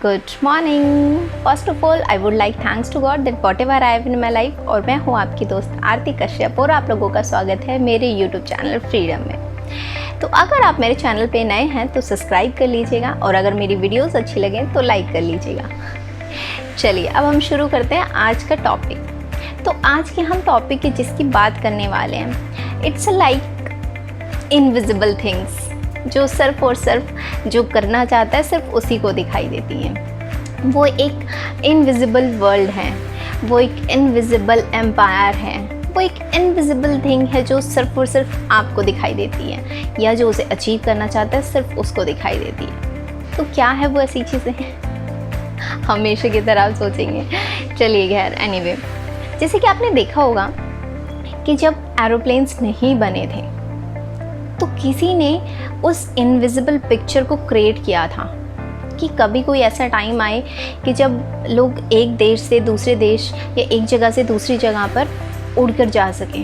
Good morning. First of all I would like thanks to God that whatever I have in my life. और मैं हूँ आपकी दोस्त आरती कश्यप और आप लोगों का स्वागत है मेरे यूट्यूब चैनल फ्रीडम में। तो अगर आप मेरे चैनल पे नए हैं तो सब्सक्राइब कर लीजिएगा और अगर मेरी वीडियोस अच्छी लगें तो लाइक कर लीजिएगा। चलिए अब हम शुरू करते हैं आज का टॉपिक। तो आज के हम टॉपिक की जिसकी बात करने वाले हैं, इट्स लाइक इनविजिबल थिंग्स, जो सिर्फ और सिर्फ जो करना चाहता है सिर्फ उसी को दिखाई देती हैं। वो एक इनविजिबल वर्ल्ड है, वो एक इनविजिबल एम्पायर है, वो एक इनविजिबल थिंग है जो सिर्फ और सिर्फ आपको दिखाई देती है, या जो उसे अचीव करना चाहता है सिर्फ उसको दिखाई देती है। तो क्या है वो ऐसी चीज़ें हमेशा की तरह आप सोचेंगे। चलिए खैर एनीवे, जैसे कि आपने देखा होगा कि जब एरोप्लेन्स नहीं बने थे तो किसी ने उस इनविजिबल पिक्चर को क्रिएट किया था कि कभी कोई ऐसा टाइम आए कि जब लोग एक देश से दूसरे देश या एक जगह से दूसरी जगह पर उड़कर जा सकें।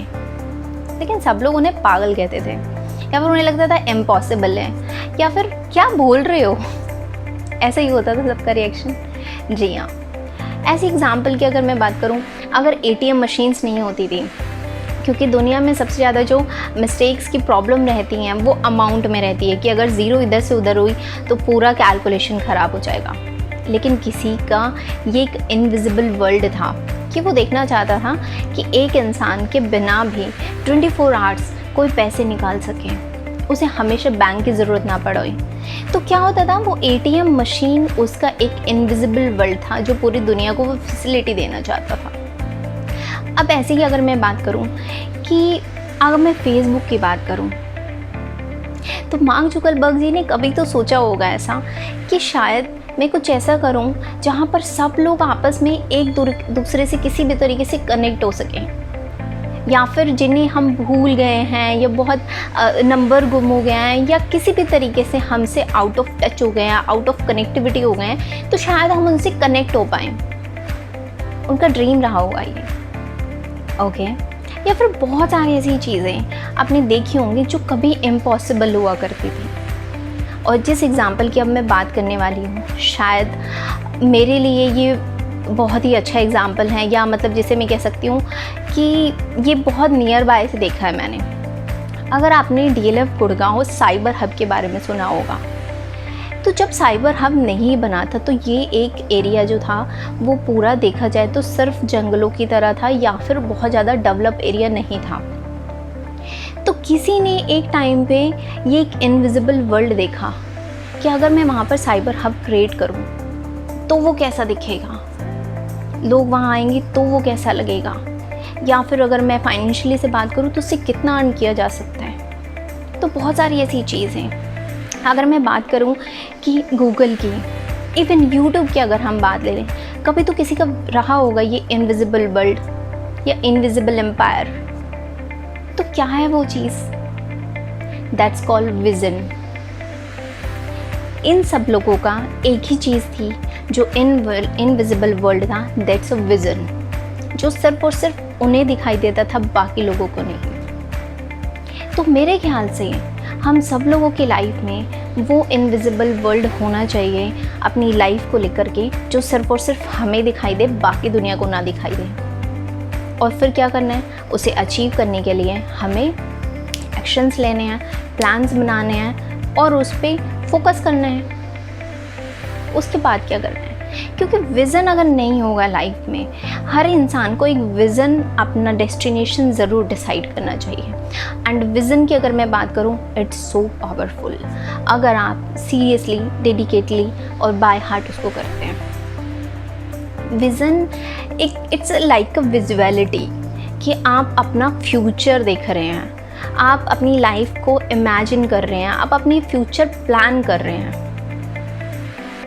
लेकिन सब लोग उन्हें पागल कहते थे या फिर उन्हें लगता था इम्पॉसिबल है या फिर क्या बोल रहे हो, ऐसा ही होता था सबका रिएक्शन। जी हाँ, ऐसी एग्जाम्पल की अगर मैं बात करूँ, अगर ATM मशीन्स नहीं होती थी, क्योंकि दुनिया में सबसे ज़्यादा जो मिस्टेक्स की प्रॉब्लम रहती हैं वो अमाउंट में रहती है कि अगर ज़ीरो इधर से उधर हुई तो पूरा कैलकुलेशन ख़राब हो जाएगा। लेकिन किसी का ये एक इनविजिबल वर्ल्ड था कि वो देखना चाहता था कि एक इंसान के बिना भी 24 आवर्स कोई पैसे निकाल सके, उसे हमेशा बैंक की ज़रूरत ना पड़े। तो क्या होता था, वो ATM मशीन उसका एक इनविजिबल वर्ल्ड था जो पूरी दुनिया को वो फैसिलिटी देना चाहता था। अब ऐसे ही अगर मैं बात करूं कि अगर मैं फेसबुक की बात करूं तो मार्क जुकरबर्ग जी ने कभी तो सोचा होगा ऐसा कि शायद मैं कुछ ऐसा करूं जहां पर सब लोग आपस में एक दूसरे से किसी भी तरीके से कनेक्ट हो सकें, या फिर जिन्हें हम भूल गए हैं या बहुत नंबर गुम हो गए हैं या किसी भी तरीके से हमसे आउट ऑफ टच हो गए हैं, आउट ऑफ कनेक्टिविटी हो गए हैं, तो शायद हम उनसे कनेक्ट हो पाएँ। उनका ड्रीम रहा होगा ये, ओके। या फिर बहुत सारी ऐसी चीज़ें आपने देखी होंगी जो कभी इम्पॉसिबल हुआ करती थी। और जिस एग्ज़ाम्पल की अब मैं बात करने वाली हूँ, शायद मेरे लिए ये बहुत ही अच्छा एग्ज़ाम्पल है, या मतलब जिसे मैं कह सकती हूँ कि ये बहुत नियर बाय से देखा है मैंने। अगर आपने DLF गुड़गांव साइबर हब के बारे में सुना होगा, तो जब साइबर हब नहीं बना था तो ये एक एरिया जो था वो पूरा देखा जाए तो सिर्फ जंगलों की तरह था या फिर बहुत ज़्यादा डेवलप एरिया नहीं था। तो किसी ने एक टाइम पे ये एक इनविजिबल वर्ल्ड देखा कि अगर मैं वहाँ पर साइबर हब क्रिएट करूँ तो वो कैसा दिखेगा, लोग वहाँ आएंगे तो वो कैसा लगेगा, या फिर अगर मैं फाइनेंशियली से बात करूँ तो उससे कितना अर्न किया जा सकता है। तो बहुत सारी ऐसी चीज़ें। अगर मैं बात करूं कि गूगल की, इवन यूट्यूब की अगर हम बात ले लें, कभी तो किसी का रहा होगा ये इनविजिबल वर्ल्ड या इनविजिबल एम्पायर। तो क्या है वो चीज़? That's called vision. इन सब लोगों का एक ही चीज़ थी जो इनविजिबल वर्ल्ड था, दैट्स अ विज़न, जो सिर्फ और सिर्फ उन्हें दिखाई देता था, बाकी लोगों को नहीं। तो मेरे ख्याल से हम सब लोगों की लाइफ में वो इनविजिबल वर्ल्ड होना चाहिए अपनी लाइफ को लेकर के, जो सिर्फ और सिर्फ हमें दिखाई दे, बाकी दुनिया को ना दिखाई दे। और फिर क्या करना है, उसे अचीव करने के लिए हमें एक्शंस लेने हैं, प्लान्स बनाने हैं और उस पर फोकस करना है। उसके बाद क्या करना है, क्योंकि विज़न अगर नहीं होगा लाइफ में, हर इंसान को एक विज़न, अपना डेस्टिनेशन ज़रूर डिसाइड करना चाहिए। एंड विज़न की अगर मैं बात करूँ, इट्स सो पावरफुल अगर आप सीरियसली, डेडिकेटली और बाय हार्ट उसको करते हैं। विज़न एक इट्स लाइक अ विजुअलिटी कि आप अपना फ्यूचर देख रहे हैं, आप अपनी लाइफ को इमेजिन कर रहे हैं, आप अपनी फ्यूचर प्लान कर रहे हैं।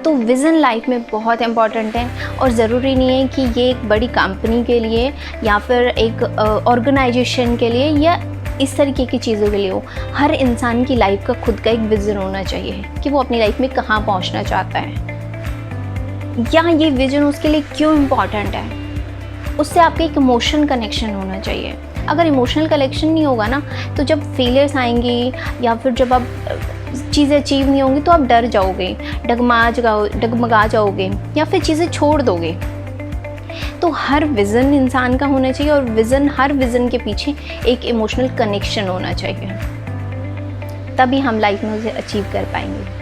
तो विज़न लाइफ में बहुत इम्पॉर्टेंट है और ज़रूरी नहीं है कि ये एक बड़ी कंपनी के लिए या फिर एक ऑर्गेनाइजेशन के लिए या इस तरीके की चीज़ों के लिए हो। हर इंसान की लाइफ का खुद का एक विज़न होना चाहिए कि वो अपनी लाइफ में कहाँ पहुँचना चाहता है, या ये विज़न उसके लिए क्यों इम्पॉर्टेंट है। उससे आपका एक इमोशन कनेक्शन होना चाहिए। अगर इमोशनल कनेक्शन नहीं होगा ना, तो जब फेलियर्स आएंगी या फिर जब आप चीज़ें अचीव नहीं होंगी तो आप डर जाओगे, डगमगा जाओगे या फिर चीज़ें छोड़ दोगे। तो हर विज़न इंसान का होना चाहिए और हर विज़न के पीछे एक इमोशनल कनेक्शन होना चाहिए, तभी हम लाइफ में उसे अचीव कर पाएंगे।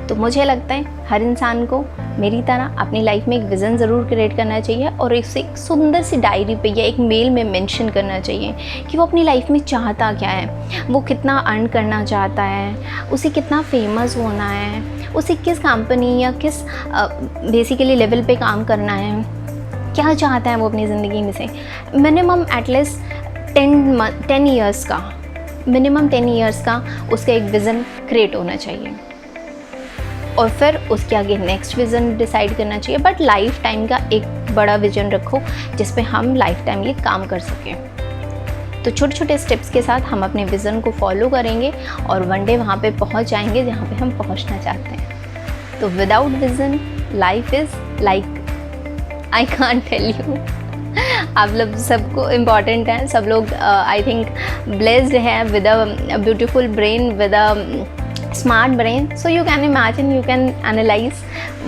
तो मुझे लगता है हर इंसान को मेरी तरह अपनी लाइफ में एक विज़न ज़रूर क्रिएट करना चाहिए और इसे एक सुंदर सी डायरी पे या एक मेल में मेंशन करना चाहिए कि वो अपनी लाइफ में चाहता क्या है, वो कितना अर्न करना चाहता है, उसे कितना फेमस होना है, उसे किस कंपनी या किस बेसिकली लेवल पे काम करना है, क्या चाहता है वो अपनी ज़िंदगी में से। मिनिमम एटलीस्ट 10 ईयर्स का उसका एक विज़न क्रिएट होना चाहिए और फिर उसके आगे नेक्स्ट विज़न डिसाइड करना चाहिए। बट लाइफ टाइम का एक बड़ा विज़न रखो जिस पे हम लाइफ टाइम ये काम कर सकें। तो छोटे छोटे स्टेप्स के साथ हम अपने विज़न को फॉलो करेंगे और वन डे वहाँ पे पहुँच जाएंगे जहाँ पे हम पहुँचना चाहते हैं। तो without vision life is like I can't tell you. आप लोग सबको इम्पॉर्टेंट है, सब लोग आई थिंक ब्लेस्ड हैं with a beautiful brain, with a smart brain, so you can imagine, you can analyze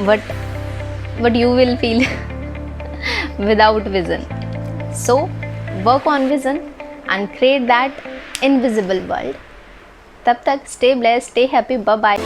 what you will feel without vision. So work on vision and create that invisible world. तब तक stay blessed, stay happy, bye bye.